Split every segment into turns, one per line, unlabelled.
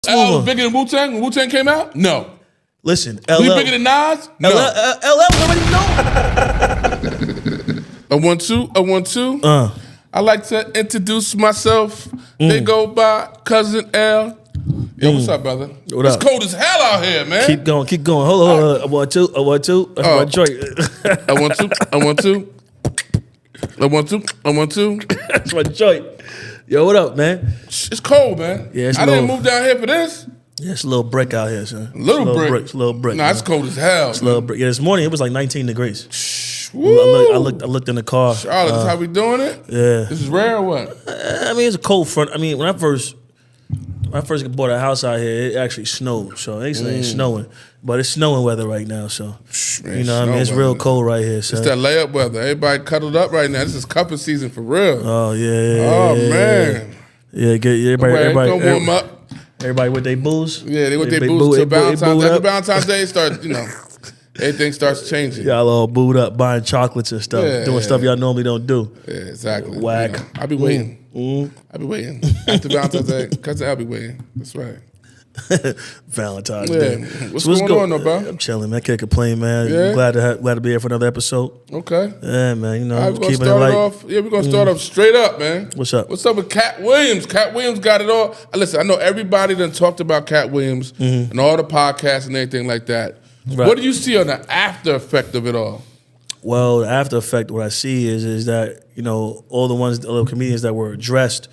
L was bigger than Wu-Tang when Wu-Tang came out? No.
Listen,
LL. We bigger than Nas? No.
LL already know.
A 1-2. I like to introduce myself. They go by Cousin L. Yo, what's up, brother? It's cold as hell out here, man.
Keep going. Hold on. I want two. That's my joint.
I want two.
That's my joint. Yo, what up, man?
It's cold, man.
Yeah,
I didn't move down here for this.
Yeah, it's a little brick out here, son.
Little brick.
It's a little brick.
Nah, it's cold as hell.
It's a little brick. Yeah, this morning it was like 19 degrees.
Woo.
I looked in the car.
Charlotte, this how we doing it?
Yeah.
This is rare or what?
I mean, it's a cold front. I mean, when I first bought a house out here, it actually snowed. So they say it's snowing. But it's snowing weather right now, so
man,
you know what I mean? It's real cold right here. So.
It's that layup weather. Everybody cuddled up right now. This is cupping season for real.
Oh, yeah.
Oh, man.
Yeah, everybody
don't warm up.
Everybody with their booze.
Yeah, they with their booze till Valentine's. After Valentine's Day starts, everything starts changing.
Y'all all booed up, buying chocolates and stuff, doing stuff y'all normally don't do.
Yeah, exactly.
Whack.
I be waiting. I be waiting. After Valentine's Day, cousin I'll be waiting. That's right.
Valentine's Day.
What's going on, though, bro?
I'm chilling, man. I can't complain, man.
Yeah.
Glad to be here for another episode.
Okay.
Yeah, man.
Keeping it light. We're gonna start off straight up, man.
What's up?
What's up with Cat Williams? Cat Williams got it all. Listen, I know everybody done talked about Cat Williams and all the podcasts and everything like that. Right. What do you see on the after effect of it all?
Well, the after effect, what I see is that all the comedians that were addressed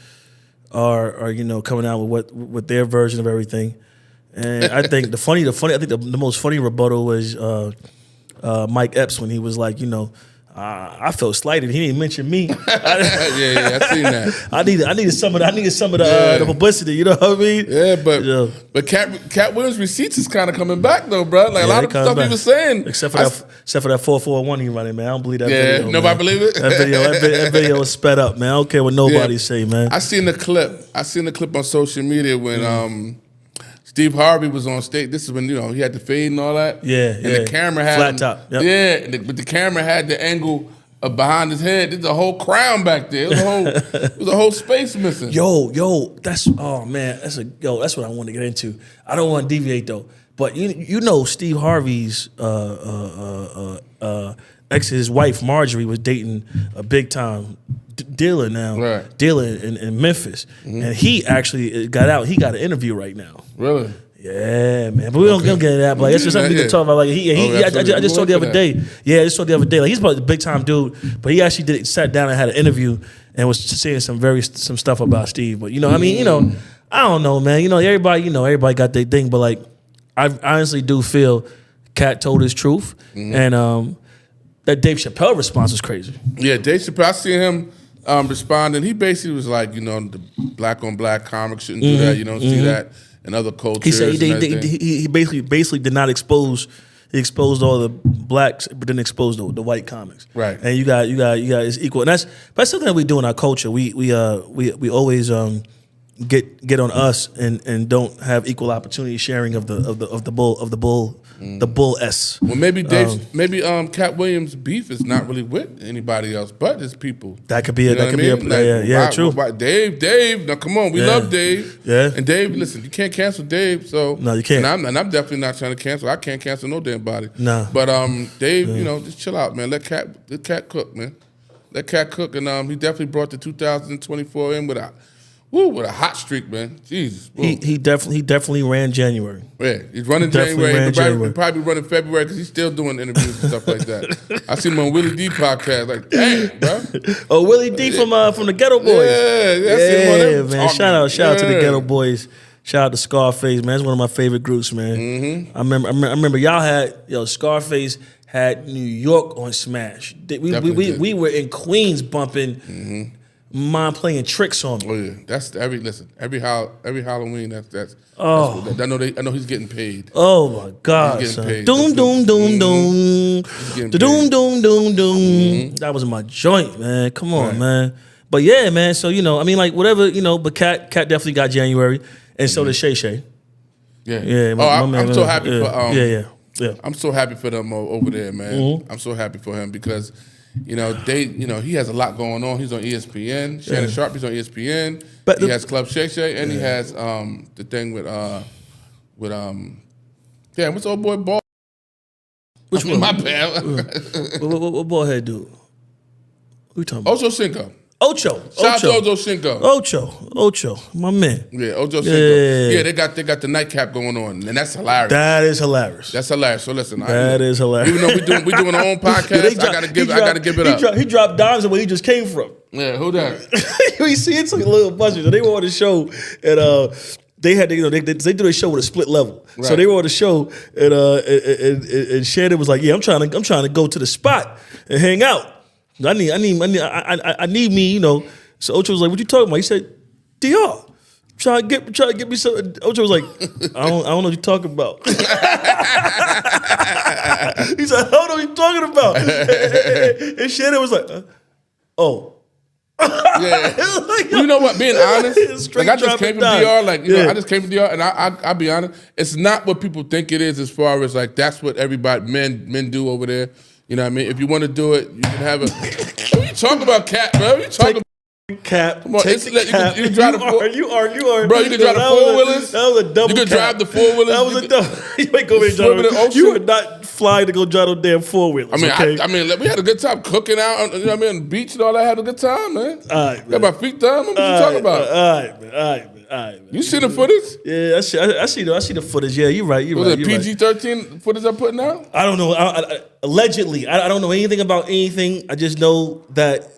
are coming out with their version of everything, and I think the most funny rebuttal was Mike Epps when he was like, I felt slighted. He didn't mention me.
Yeah, I seen that.
I needed some of the publicity. You know what I mean?
Yeah, but Cat Williams' receipts is kind of coming back though, bro. Like a lot of stuff he was saying,
except for that 441 he running, man. I don't believe that video.
Yeah, nobody believe it.
That video was sped up, man. I don't care what nobody say, man.
I seen the clip on social media when Steve Harvey was on stage. This is when he had the fade and all that.
Yeah,
and the camera had
flat top. Yep.
Yeah, but the camera had the angle behind his head. There's a whole crown back there. It was a whole space missing.
Yo, that's what I want to get into. I don't want to deviate though, but Steve Harvey's his wife Marjorie was dating a big time dealer now,
right.
Dealer in Memphis, and he actually got out. He got an interview right now.
Really?
Yeah, man. But we don't get into that. But it's just something we can talk about. Like I just saw the other day. Yeah, I just saw the other day. Like he's probably a big time dude, but he actually sat down and had an interview and was saying some stuff about Steve. But I don't know, man. Everybody got their thing, but like I honestly do feel Cat told his truth, and that Dave Chappelle response was crazy.
Yeah, Dave Chappelle. I seen him responding. He basically was like, the black on black comics shouldn't do that. You don't see that in other cultures.
He said he basically did not expose. He exposed all the blacks, but didn't expose the white comics.
Right.
And you got it's equal, and that's something that we do in our culture. We always get on us and don't have equal opportunity sharing of the bull S.
Well, maybe Cat Williams' beef is not really with anybody else but his people.
That could be true.
Dave. Now come on, we love Dave.
Yeah.
And Dave, listen, you can't cancel Dave. So
no, you can't.
And I'm definitely not trying to cancel. I can't cancel no damn body.
No.
But Dave, just chill out, man. Let Cat cook, man. Let Cat cook, and he definitely brought the 2024 in with a hot streak, man. Jesus.
He definitely ran January.
Yeah, he's running January. He'll probably running February because he's still doing interviews and stuff like that. I see him on Willie D podcast. Like, damn, bro.
Oh, Willie D from the Ghetto Boys.
Yeah,
man. Shout out to the Ghetto Boys. Shout out to Scarface, man. It's one of my favorite groups, man.
Mm-hmm.
I remember y'all had Scarface had New York on Smash. We were in Queens bumping. Mom playing tricks on me.
Oh yeah, that's every Halloween. That's I know he's getting paid.
Oh my God,
he's getting paid.
Doom. That was my joint, man. Come on, man. But yeah, man. So whatever, but Cat definitely got January, and so did Shay Shay.
Yeah. I'm so happy for
Yeah.
I'm so happy for them over there, man. I'm so happy for him because he has a lot going on. He's on ESPN. Shannon Sharp, he's on ESPN. But he has Club Shay Shay, and he has the thing with what's old boy Ball?
Which one?
My bad.
What ballhead dude? Who you talking about?
Ocho Cinco.
Ocho.
Shout out to Ocho Cinco.
Ocho, my man.
Yeah, Ocho Cinco. Yeah, they got the nightcap going on, and that's hilarious.
That is hilarious.
That's hilarious. So listen,
is hilarious.
Even though we doing our own podcast, I gotta give it up.
He dropped dimes where he just came from.
Yeah, who that?
You see, it's like a little budget. They were on the show, and they had to, they do their show with a split level. Right. So they were on the show, and Shannon was like, "Yeah, I'm trying to go to the spot and hang out. I need me, So Ocho was like, "What you talking about?" He said, "DR. Try to get me some." Ocho was like, I don't know what you're talking about. He said, "I don't know what you're talking about." And Shannon was like, "Oh."
Yeah. Like, you know what? Being honest, I just came from DR. I just came from DR, and I'll be honest. It's not what people think it is. As far as that's what everybody men do over there. You know what I mean? If you want to do it, you can have it. What are you talking about, Cap, bro? What are you talking about?
Cap.
Come on, you can drive the four.
You are.
Bro, you can drive the four-wheelers.
That was a double.
You can drive the four-wheelers.
That was a double. You might go over and drive. You would not fly to go drive those damn four-wheelers.
I mean, we had a good time cooking out. You know what I mean? On the beach and all that. Had a good time, man. All right, man. Got my feet done. What you talking about?
All right, man.
You see the footage?
Yeah, I see the footage. Yeah, you're right.
Was it PG-13 footage I'm putting out?
I don't know. Allegedly, I don't know anything about anything. I just know that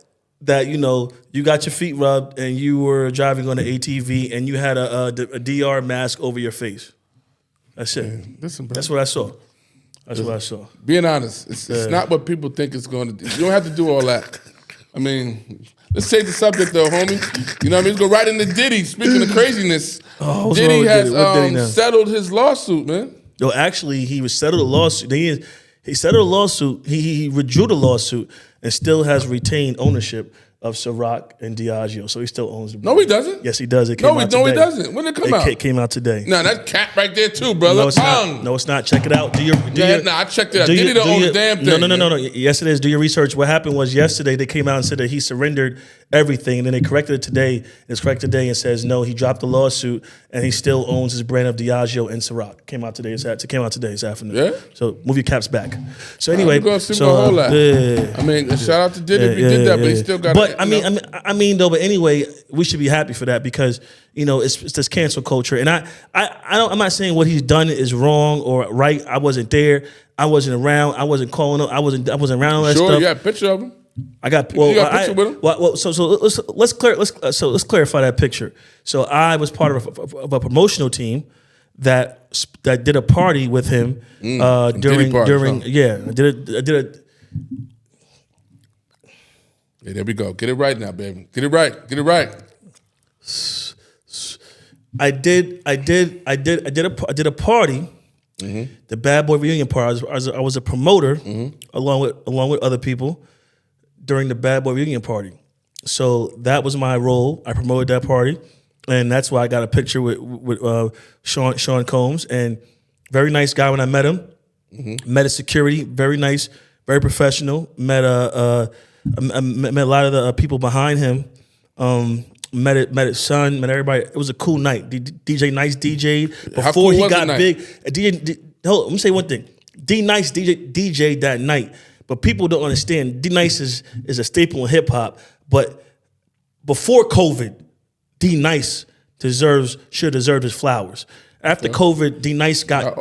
you got your feet rubbed and you were driving on an ATV and you had a DR mask over your face. That's it.
Man, listen, bro.
That's what I saw. That's what I saw.
Being honest, it's not what people think it's going to do. You don't have to do all that. I mean, let's change the subject though, homie. You know what I mean? Let's go right into Diddy. Speaking of craziness, Diddy has settled his lawsuit, man.
Yo, actually, he was settled a lawsuit. He settled a lawsuit. He withdrew the lawsuit and still has retained ownership of Ciroc and Diageo. So he still owns the brand.
No, he doesn't.
Yes, he does. It came out today.
No, he doesn't. When did it come out?
It came out today.
Nah, that's Cap right there too, brother.
No, it's not. No, it's not. Check it out.
I checked it out. Diddy don't own the damn thing.
No. Yes, it is. Do your research. What happened was yesterday they came out and said that he surrendered everything, and then they corrected it today. It's corrected today and says no, he dropped the lawsuit and he still owns his brand of Diageo and Ciroc. Came out today this afternoon. Yeah. So move your caps back. So anyway,
I mean, shout out to Diddy if he did that, but he still got.
But but anyway, we should be happy for that because it's this cancel culture, and I'm not saying what he's done is wrong or right. I wasn't there. I wasn't around. I wasn't calling up. I wasn't around all that stuff.
Sure, you got a picture of him.
I got.
You got a picture with him.
Well, so let's clarify that picture. So I was part of a promotional team that did a party with him during. Yeah, I did a.
Yeah, there we go. Get it right now, baby. Get it right.
I did a party, the Bad Boy reunion party. I was a promoter along with other people during the Bad Boy reunion party. So that was my role. I promoted that party, and that's why I got a picture with Sean Combs, and very nice guy when I met him. Met his security, very nice, very professional. Met a lot of the people behind him. Met his son. Met everybody. It was a cool night. DJ Nice DJ before
cool
he got
the
big. Let me say one thing. D Nice DJ that night, but people don't understand. D Nice is a staple in hip hop. But before COVID, D Nice should deserve his flowers. After COVID, D Nice got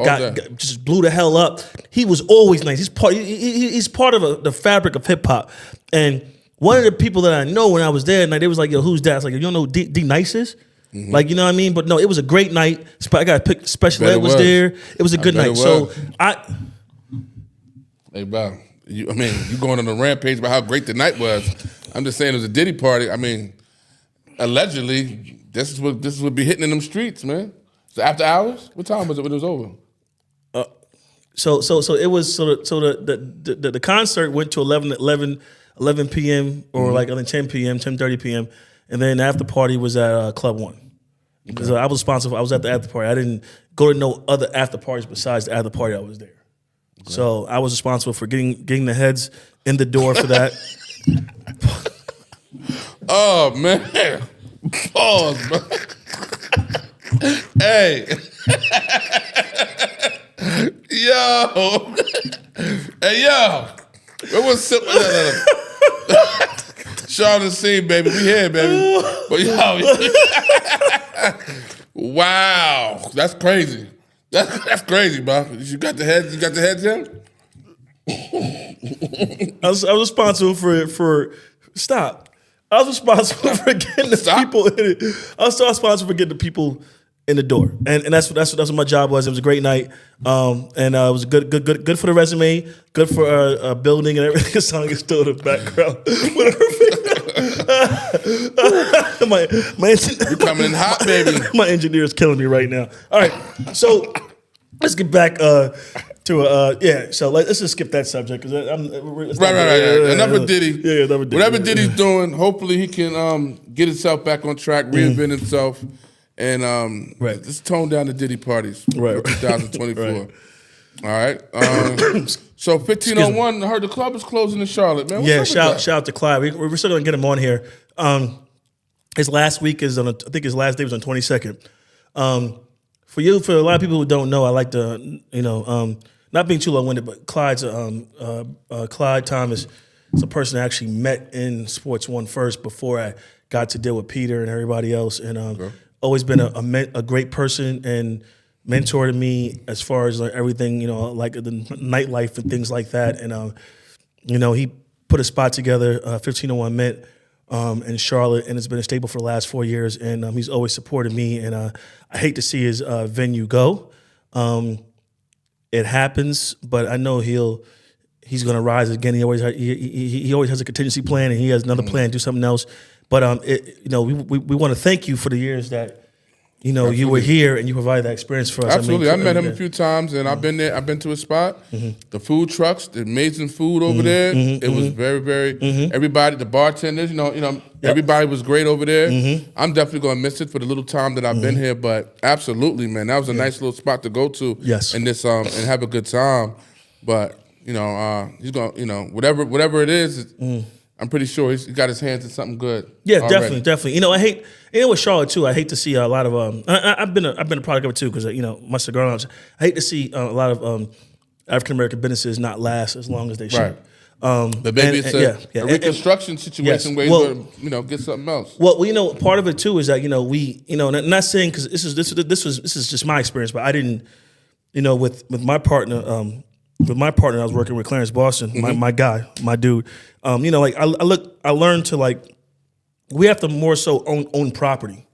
just blew the hell up. He was always nice. He's part of the fabric of hip hop. And one of the people that I know when I was there, and they was like, "Yo, who's that?" I was like, "You don't know who D Nice is?" Like, you know what I mean? But no, it was a great night. I got to pick. Special Ed was there. It was a good night. So
hey, bro, you going on a rampage about how great the night was. I'm just saying it was a Diddy party. I mean, allegedly, this is what be hitting in them streets, man. So after hours? What time was it when it was over?
So it was the concert went to 11 p.m. or like 10 p.m., 10:30 p.m. And then the after party was at Club One. Because I was at the after party. I didn't go to no other after parties besides the after party I was there. Okay. So I was responsible for getting the heads in the door for that.
Oh man. Pause, bro. Hey. Yo. Hey, yo. What was Sean and C, baby. We here, baby. But yo. Wow. That's crazy. That's crazy, bro. You got the heads in?
I was responsible for stop. I was responsible for getting the people in it. I was responsible for getting the people in the door, and that's what my job was. It was a great night, and it was good for the resume, good for building and everything. The song is still in the background.
You're coming in hot, baby.
My engineer is killing me right now. All right, so let's get back to So let's just skip that subject because
right. Enough of Diddy.
Yeah, enough of Diddy.
Whatever Diddy's doing, hopefully he can get himself back on track, reinvent himself, and just tone down the Diddy parties.
Right.
2024.
Right.
All right. So 1501. I heard the club is closing in Charlotte, man.
Shout out to Clyde. We're still gonna get him on here. His last week is I think his last day was on 22nd. For a lot of people who don't know, I like to, not being too long-winded, but Clyde Thomas is a person I actually met in Sports One first before I got to deal with Peter and everybody else, and always been a great person and mentor to me as far as like everything, like the nightlife and things like that. And he put a spot together, 1501 Mint. In Charlotte, and it's been a staple for the last 4 years, and he's always supported me, and I hate to see his venue go. It happens, but I know he's going to rise again. He always has a contingency plan, and he has another plan to do something else. But we want to thank you for the years that
Absolutely.
You were here and you provided that experience for us.
Absolutely, I met him a few times, and I've been there. I've been to his spot. The food trucks, the amazing food over there. It was very, very. Everybody, the bartenders, everybody was great over there. I'm definitely gonna miss it for the little time that I've been here, but absolutely, man, that was a nice little spot to go to.
Yes,
and this and have a good time. But he's gonna, whatever it is. I'm pretty sure he's got his hands in something good.
Yeah,
already.
definitely. I hate with Charlotte too. I hate to see a lot of. I've been a product of it too because my cigar lounge. I hate to see a lot of African American businesses not last as long as they should.
But maybe it's a reconstruction situation where he's going to get something else.
Well, part of it too is that not saying because this is just my experience, but I didn't, with my partner. With my partner, I was working with Clarence Boston, my guy, my dude. I learned to we have to more so own property.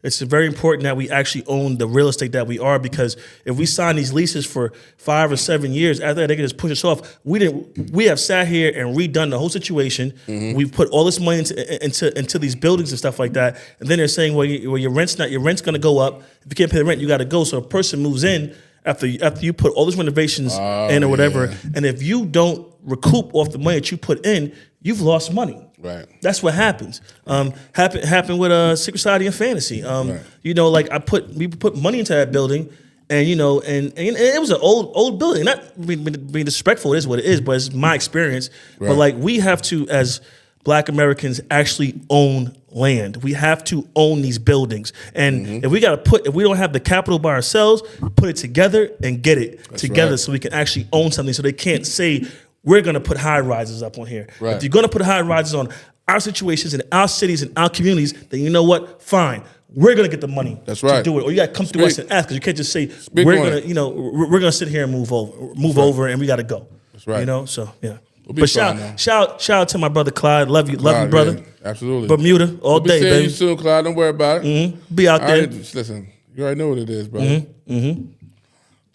It's very important that we actually own the real estate that we are, because if we sign these leases for 5 or 7 years, after that they can just push us off. We have sat here and redone the whole situation. We've put all this money into these buildings and stuff like that, and then they're saying, well, your rent's going to go up. If you can't pay the rent, you got to go. So a person moves in after you put all these renovations in or whatever, and if you don't recoup off the money that you put in, you've lost money.
Right.
That's what happens. Happened with Secret Society and Fantasy. We put money into that building, and and it was an old building. Not being disrespectful, it is what it is, but it's my experience. Right. But we have to, as Black Americans, actually own land. We have to own these buildings, and if we don't have the capital by ourselves, put it together and get it together, so we can actually own something. So they can't say we're going to put high rises up on here. Right. If you're going to put high rises on our situations in our cities and our communities, then you know what? Fine. We're going to get the money to do it. Or you got to come through us and ask, because you can't just say we're going to sit here and move over, and we got to go.
That's right.
So yeah.
But
shout out to my brother Clyde. Love you, brother.
Yeah, absolutely.
Bermuda all day, baby.
See you soon, Clyde. Don't worry about it.
Be out there.
Listen, you already know what it is, brother.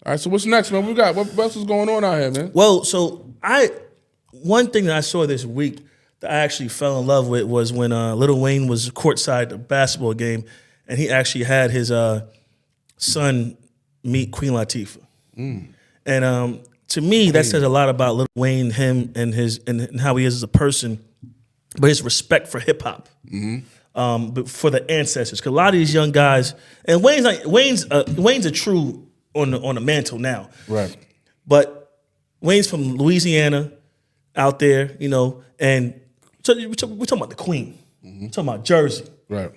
All right, so what's next, man? What else is going on out here, man?
Well, so one thing that I saw this week that I actually fell in love with was when Lil Wayne was courtside at a basketball game, and he actually had his son meet Queen Latifah. And to me, that says a lot about Lil Wayne, him, and how he is as a person, but his respect for hip hop, but for the ancestors. Because a lot of these young guys, and Wayne's a true on the mantle now,
right?
But Wayne's from Louisiana, out there, you know, and so we're talking about the Queen. We're talking about Jersey.
Right.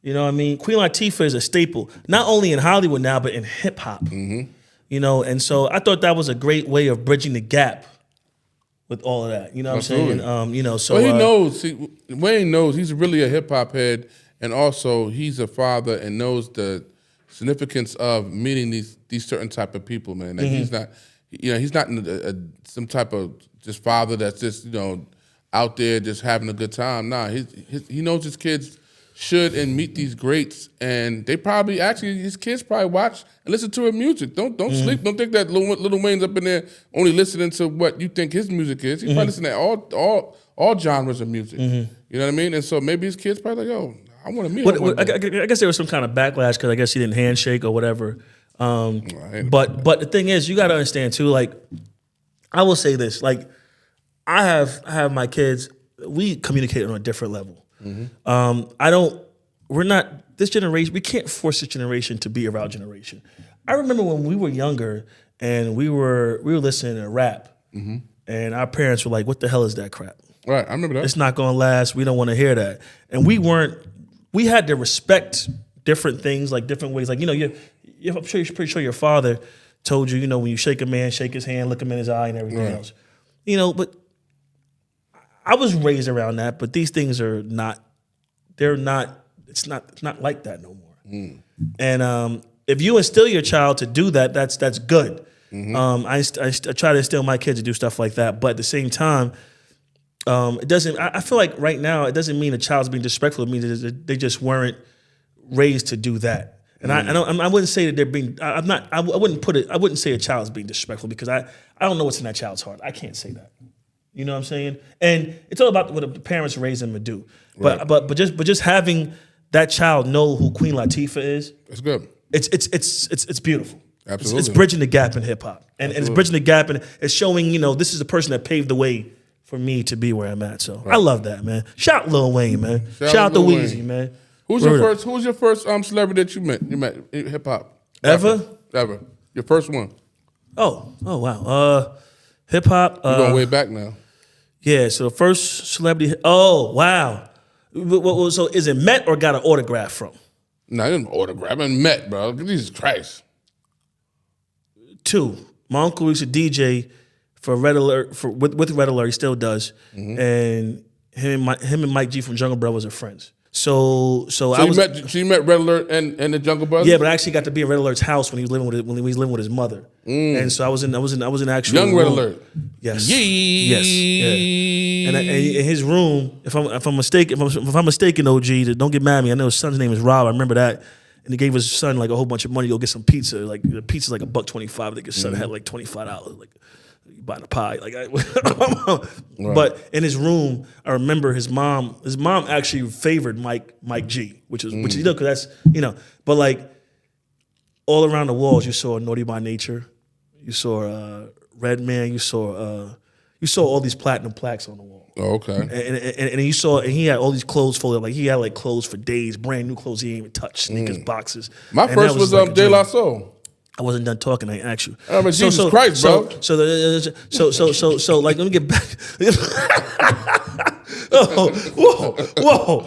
You know what I mean? Queen Latifah is a staple, not only in Hollywood now, but in hip hop. You know, and so I thought that was a great way of bridging the gap with all of that. You know what I'm saying? You know, so
well, he knows. Wayne knows he's really a hip hop head, and also he's a father and knows the significance of meeting these certain type of people, man. Like he's not, you know, he's not some type of just father that's just, you know, out there just having a good time. Nah, he knows his kids should and meet these greats, and they probably his kids probably watch and listen to his music. Don't sleep. Don't think that Lil Wayne's up in there only listening to what you think his music is. He's probably listening to all genres of music. You know what I mean? And so maybe his kids probably like, yo, I want to meet him.
I guess there was some kind of backlash because I guess he didn't handshake or whatever. But the thing is, you got to understand too. Like, I will say this: like, I have my kids. We communicate on a different level. We're not this generation. We can't force this generation to be our generation. I remember when we were younger and we were listening to rap, and our parents were like, "What the hell is that crap?"
Right, I remember that.
It's not gonna last. We don't want to hear that. And we had to respect different things, like different ways. Like, you know, I'm pretty sure your father told you, you know, when you shake a man, shake his hand, look him in his eye, and everything else. You know, but I was raised around that, but these things are not. They're not. It's not like that no more. And if you instill your child to do that, that's good. I try to instill my kids to do stuff like that, but at the same time, it doesn't. I feel like right now it doesn't mean a child's being disrespectful. It means that they just weren't raised to do that. And I wouldn't say that they're being. I'm not. I wouldn't say a child's being disrespectful because I don't know what's in that child's heart. I can't say that. You know what I'm saying? And it's all about what the parents raise them to do. But just having that child know who Queen Latifah is,
it's good.
It's beautiful.
Absolutely,
it's bridging the gap in hip hop, and it's bridging the gap, and it's showing, you know, this is the person that paved the way for me to be where I'm at. So I love that, man. Shout out Lil Wayne, man. Shout out to Weezy, man.
Who's your first celebrity that you met? You met hip hop
ever?
Your first one?
Oh wow. Hip hop.
You're going way back now.
Yeah. So the first celebrity. Oh wow. So is it met or got an autograph from?
No, I didn't autograph. I mean, met, bro. Jesus Christ.
2. My uncle used to DJ for Red Alert with Red Alert. He still does. And him and Mike G from Jungle Brothers are friends. So you met Red Alert and the Jungle Brothers? Yeah, but I actually got to be at Red Alert's house when he was living with his mother. And so I was in actual
Young
room.
Red Alert.
Yes. Yes. Yeah. And in his room, if I'm mistaken, OG, don't get mad at me. I know his son's name is Rob. I remember that. And he gave his son like a whole bunch of money to go get some pizza. Like the pizza's like $1.25. I think his son had like $25. Like buying a pie. But in his room, I remember his mom actually favored Mike G, which is you know, because that's, you know, but like all around the walls you saw Naughty by Nature, you saw Redman, you saw all these platinum plaques on the wall.
Oh, okay.
And you saw, and he had all these clothes folded, like he had like clothes for days, brand new clothes he ain't even touched, sneakers, boxes.
My first was like De La Soul.
I wasn't done talking. I asked you.
Oh, but Jesus Christ, bro.
So, like, let me get back. Whoa!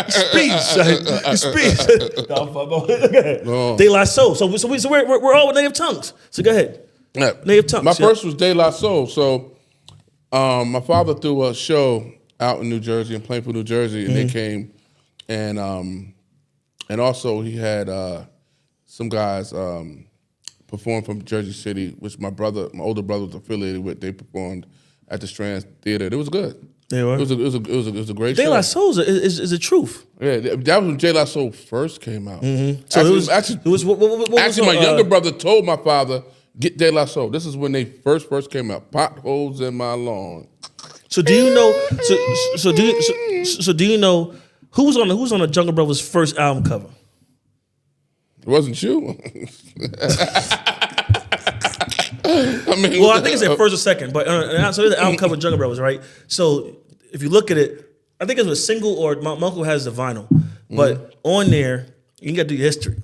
Speech. De La Soul. So we're all with native tongues. So go ahead.
Yeah.
Native tongues.
My first was De La Soul. So, my father threw a show out in New Jersey, in Plainfield, New Jersey, and they came, and also he had some guys performed from Jersey City, which my older brother was affiliated with. They performed at the Strand Theater. It was good.
They were.
It was a great show.
De La Soul is the truth.
Yeah, that was when De La Soul first came out.
So actually,
my younger brother told my father, get De La Soul. This is when they first came out. Potholes in my lawn.
So do you know? So do you know who was on the Jungle Brothers' first album cover?
It wasn't you.
I think it's their first or second, but so there's the album cover of Jungle Brothers, right? So if you look at it, I think it was a single, or my uncle has the vinyl, but on there you got to do your history.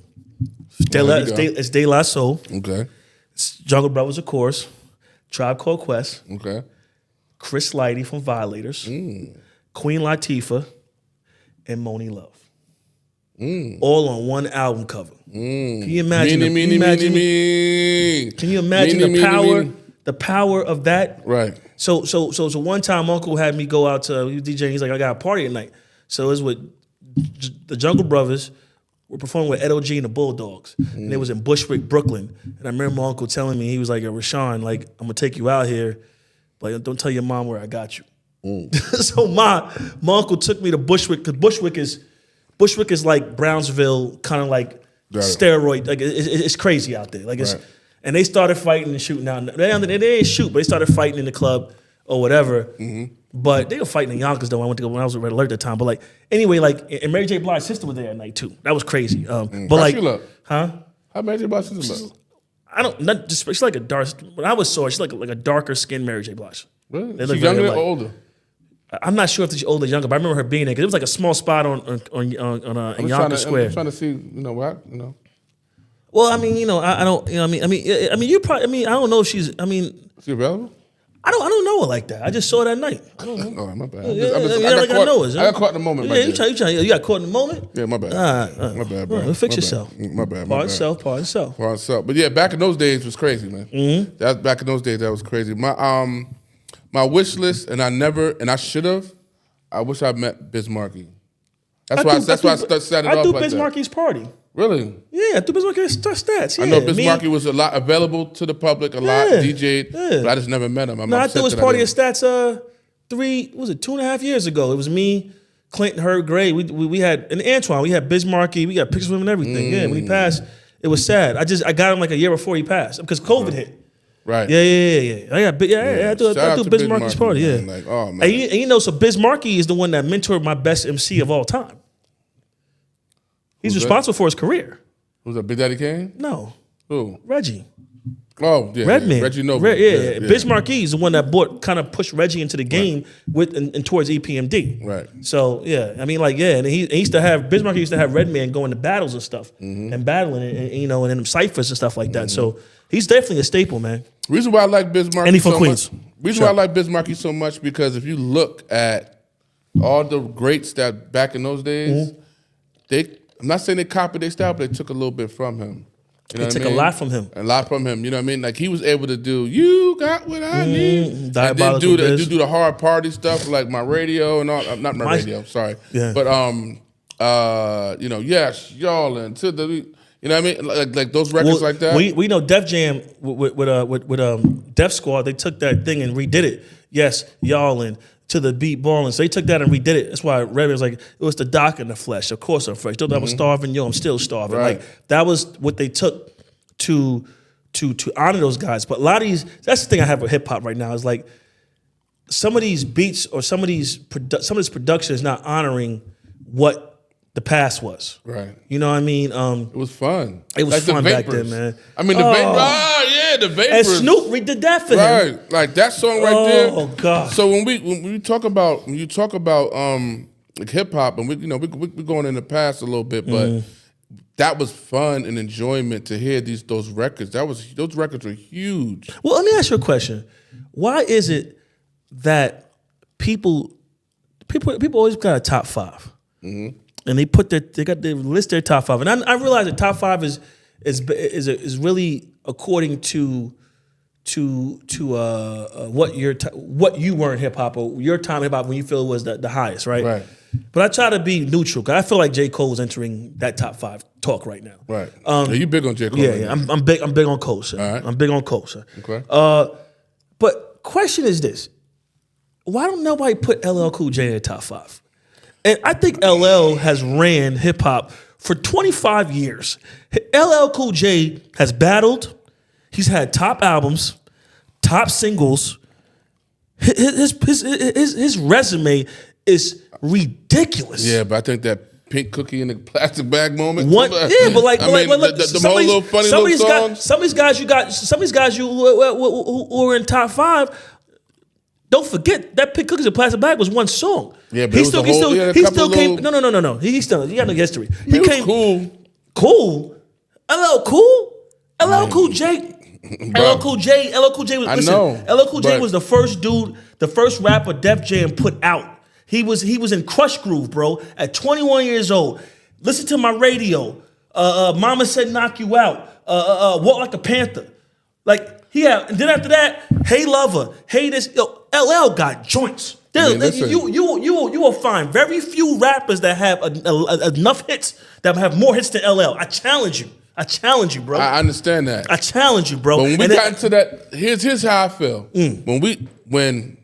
It's De La Soul.
Okay.
It's Jungle Brothers, of course. Tribe Called Quest.
Okay.
Chris Lighty from Violators. Queen Latifah. And Moni Love. All on one album cover. Can you imagine? Can you imagine the power of that?
Right.
So one time Uncle had me go out to he was DJing. He's like, I got a party at night. So it was with the Jungle Brothers. We're performing with Ed O.G. and the Bulldogs. And it was in Bushwick, Brooklyn. And I remember my uncle telling me, he was like, yo, Rashawn, like, I'm gonna take you out here. But don't tell your mom where I got you. So my uncle took me to Bushwick, because Bushwick is like Brownsville, kind of like steroid. Like it's crazy out there. Like and they started fighting and shooting out. They didn't shoot, but they started fighting in the club or whatever. But they were fighting in Yonkers though. I went to go when I was at Red Alert at the time. But like anyway, like and Mary J. Blige's sister was there at night too. That was crazy. But like,
she look?
Huh?
How Mary J. Blige's sister look?
I don't. Not just. She's like a dark. When I was saw her, she's like a darker skinned Mary J. Blige.
Really? She's younger or older?
I'm not sure if she's older or younger, but I remember her being there because it was like a small spot in Yonkers Square.
I'm trying to see, what.
Well, I mean, I don't, I mean, you probably, I mean, I don't know if she's, I mean,
is she available?
I don't know her like that. I just saw her that night.
I don't know. Oh, my bad.
I got
caught in the moment.
Yeah, you got caught in the moment.
Yeah, my bad. My bad, bro.
Well, fix yourself.
My bad.
Pardon yourself.
But yeah, back in those days was crazy, man. Back in those days, that was crazy. My wish list, and I should have. I wish I met Biz Markie. That's why I set it off like that.
I threw Biz Markie's party.
Really?
Yeah, I threw Biz Markie's stats. Yeah.
I know Biz Markie was a lot available to the public, a lot DJ'd, but I just never met him.
I threw his party at Stats 2.5 years ago. It was me, Clinton, Herb Gray. We had, and Antoine, we had Biz Markie. We got pictures of him and everything. Yeah, when he passed, it was sad. I got him like a year before he passed because COVID hit.
Right.
Yeah. I do Biz Markie's party. Yeah.
Like, oh man.
And so Biz Markie is the one that mentored my best MC of all time. He's responsible for his career.
Who's that? Big Daddy Kane?
No.
Who?
Reggie.
Oh yeah.
Redman.
Reggie Noble.
Yeah. Biz Markie is the one that kind of pushed Reggie into the game and towards EPMD.
Right.
So yeah, I mean and he used to have Biz Markie used to have Redman going to battles and stuff and battling and in them ciphers and stuff like that. So he's definitely a staple, man.
Reason why I like Biz Markie
and he from Queens.
Reason why I like Biz Markie so much because if you look at all the greats that back in those days, I'm not saying they copied their style, but they took a little bit from him.
They took a lot from him.
A lot from him. You know what I mean? Like he was able to do, you got what I need.
Diabolical
and then do the hard party stuff like my radio and all. Not my radio, sorry. Yeah. But yes, y'all and to the. You know what I mean? Like those records like that.
We know Def Jam with Def Squad. They took that thing and redid it. Yes, y'all and to the beat ballin'. So they took that and redid it. That's why Redman was like, it was the doc in the flesh. Of course I'm fresh. Though I was starving, I'm still starving.
Right.
Like that was what they took to honor those guys. But a lot of these, that's the thing I have with hip hop right now is like some of these beats or some of this production is not honoring what the past was.
Right.
You know what I mean?
It was fun.
It was like fun back then, man.
I mean, the Vapors. The Vapors.
And Snoop redid that for him.
Right. Like that song right there.
Oh, God.
So when you talk about like hip hop, and we're going in the past a little bit, but that was fun and enjoyment to hear those records. Those records were huge.
Well, let me ask you a question. Why is it that people always got a top five? And they list their top five, and I realize the top five is really according to what you were in hip hop or your time in hip hop when you feel it was the highest, right?
Right.
But I try to be neutral because I feel like J. Cole's entering that top five talk right now.
Right. Are you big on J. Cole?
Yeah, I'm big on Cole, sir.
All right.
I'm big on Cole, sir.
Okay.
But question is this: why don't nobody put LL Cool J in the top five? And I think LL has ran hip hop for 25 years. LL Cool J has battled. He's had top albums, top singles. His resume is ridiculous.
Yeah, but I think that pink cookie in the plastic bag moment.
But like,
the whole little funny little songs.
Some of these guys who were in top five. Don't forget that pink cookies in plastic bag was one song.
Yeah, but he still came.
No. He got no history.
He came cool.
LL Cool J LL Cool J was. LL Cool J was the first dude, the first rapper Def Jam put out. He was in Crush Groove, bro. At 21 years old, listen to my radio. Mama said knock you out. Walk like a panther. Like and then after that, Hey Lover, Hey This. Yo, LL got joints. You will find very few rappers that have enough hits that have more hits than LL. I challenge you, bro.
I understand that.
I challenge you, bro.
But when we got into that, here's how I feel. When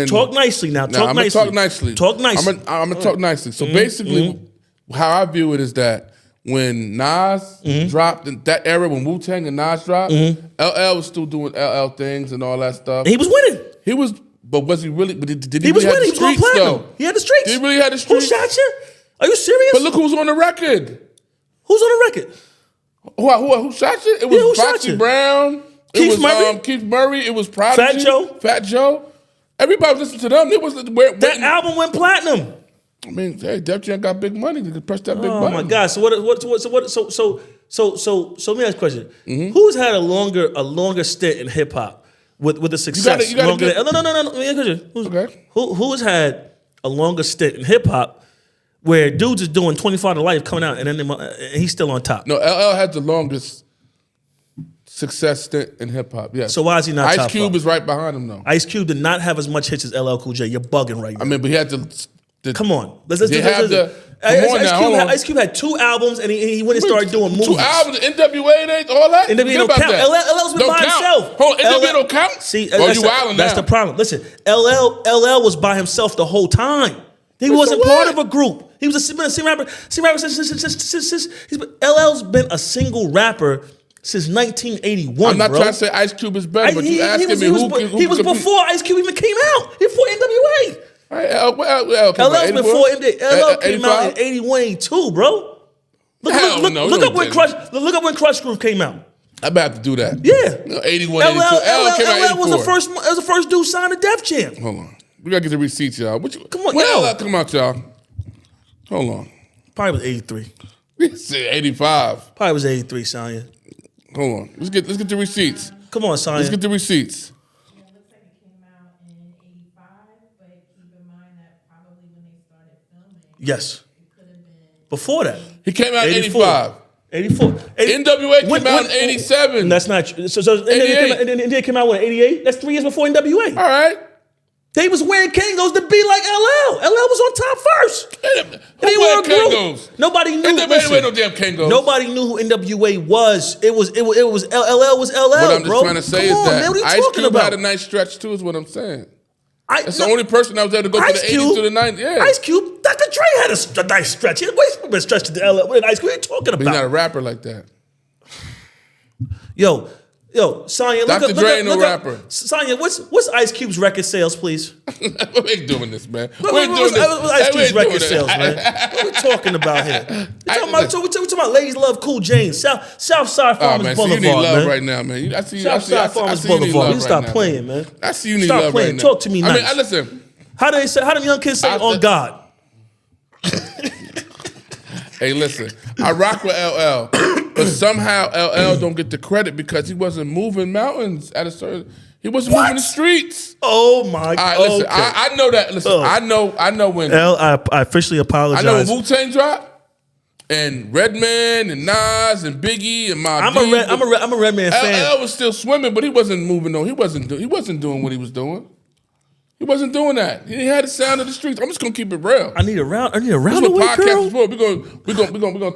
talk nicely now. Talk nicely.
Talk nicely.
Talk nicely.
I'm gonna talk nicely. So basically, how I view it is that when Nas dropped in that era, when Wu-Tang and Nas dropped, LL was still doing LL things and all that stuff.
He was winning.
He was, but was he really? But did he
was
really
winning.
have the streets though?
He had the streets.
Did he really have the streets?
Who shot you? Are you serious?
But look who's on the record.
Who's on the record?
Who shot you? It was Foxy Brown.
Keith Murray.
Keith Murray. It was Prodigy.
Fat Joe.
Everybody was listening to them. It was
that album went platinum.
I mean, hey, Def Jam got big money. They could press that big button.
Oh my God! So let me ask a question. Who's had a longer stint in hip hop with the success? No. Let me ask a question. Who has had a longer stint in hip hop where dudes is doing 25 to life coming out and then he's still on top?
No, LL had the longest success stint in hip hop. Yeah.
So why is he not?
Ice Cube is right behind him though.
Ice Cube did not have as much hits as LL Cool J. You're bugging right now.
I mean, but he had the
come on. Ice Cube had 2 albums and he went and started doing movies.
2 albums, NWA, all that?
NWA don't count. LL's been by himself.
Hold on, NWA don't count?
See, you wildin' that's the problem. Listen, LL was by himself the whole time. He wasn't part of a group. He was a single rapper. LL's been a single rapper since 1981.
I'm not trying to say Ice Cube is better, but you asking me who
he was before Ice Cube even came out. Before NWA.
LL
before LL came out in 81, 82, bro. Look up when Crush Groove came out.
I'm about to do that.
Yeah.
81, 82.
LL was the first dude signed to Def Jam.
Hold on. We gotta get the receipts, y'all.
Come on,
when LL come out, y'all? Hold on.
Probably was 83.
We said 85.
Probably was 83, Sonya.
Hold on. Let's get the receipts.
Come on, Sonya.
Let's get the receipts.
Yes. Before that.
He came out in 85.
84.
NWA came out in 87.
That's not true. So NWA came out in 88? That's 3 years before NWA.
All right.
They was wearing Kangos to be like LL. LL was on top first.
They wore Kangos.
Nobody knew.
NWA wear no damn Kangos.
Nobody knew who NWA was. It was LL was LL,
what I'm
bro.
just trying to say is that Ice Cube had a nice stretch too, is what I'm saying. That's the only person that was able to go from the 80s to the 90s. Yeah.
Ice Cube, Dr. Dre had a nice stretch. He had way more stretch to the LL. What Ice Cube? What are you talking about?
But he's not a rapper like that.
Yo, Sonya,
Dr. Dre ain't no rapper.
Sonya, what's Ice Cube's record sales, please?
We ain't doing this, man.
What's Ice Cube's record sales, man? What are we talking about here? We're talking about Ladies Love Cool James, Southside Farmers Boulevard, man.
You need love right now, man. I see
Southside Farmers Boulevard. You stop playing, man.
I see you need love right now.
Talk to me nice.
I mean, listen.
How them young kids say on God?
Hey, listen. I rock with LL, but somehow LL don't get the credit because he wasn't moving mountains at a certain. He wasn't moving the streets.
Oh my God!
All right, listen. Okay. I know that. Listen, I know when.
I officially apologize.
I know when Wu-Tang dropped, and Redman and Nas and Biggie and Mobb.
I'm a Redman fan.
LL was still swimming, but he wasn't moving. No, he wasn't doing what he was doing. He wasn't doing that. He had the sound of the streets. I'm just gonna keep it real.
I need a round the way girl.
We're gonna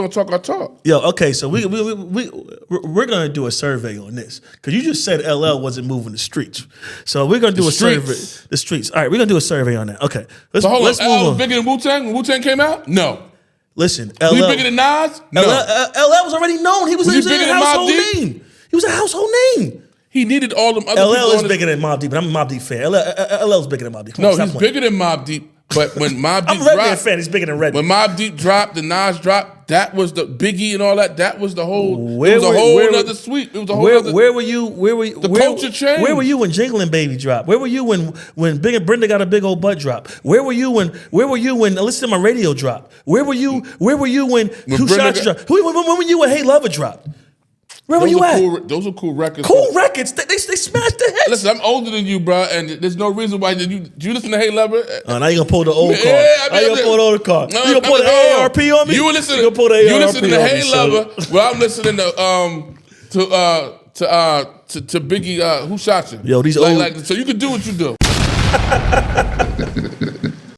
talk our talk.
Yo, okay, so we're gonna do a survey on this because you just said LL wasn't moving the streets. So we're gonna do a survey. The streets. All right, we're gonna do a survey on that. Okay, let's move on.
LL was bigger than Wu-Tang when Wu-Tang came out? No.
Listen,
LL was he bigger than Nas? No.
LL was already known. He was a household name. He was a household name.
He needed all them other
LL
people.
LL is bigger than Mobb Deep, but I'm a Mobb Deep fan. LL is bigger than Mobb Deep.
No, he's bigger than Mobb Deep. But when Mobb Deep
I'm a Redman fan. He's bigger than Redman.
When Mobb Deep dropped, the Nas dropped. That was the Biggie and all that. That was the whole. It was a whole other sweep. It was a whole other.
Where were you?
The culture changed.
Where were you when Jingling Baby dropped? Where were you when Big and Brenda got a big old butt drop? Where were you when Listen to My Radio dropped? Where were you when Who Shot You dropped? When were you when Hey Lover dropped? Where were you at?
Those are cool records.
Cool records. They smashed the hits.
Listen, I'm older than you, bro, and there's no reason why you listen to Hey Lover.
Now you gonna pull the old card.
Yeah,
Now you gonna pull the old card. You gonna pull the AARP on me?
You listen to Hey Lover. Well, I'm listening to Biggie. Who shot you?
Yo, these old.
So you can do what you do.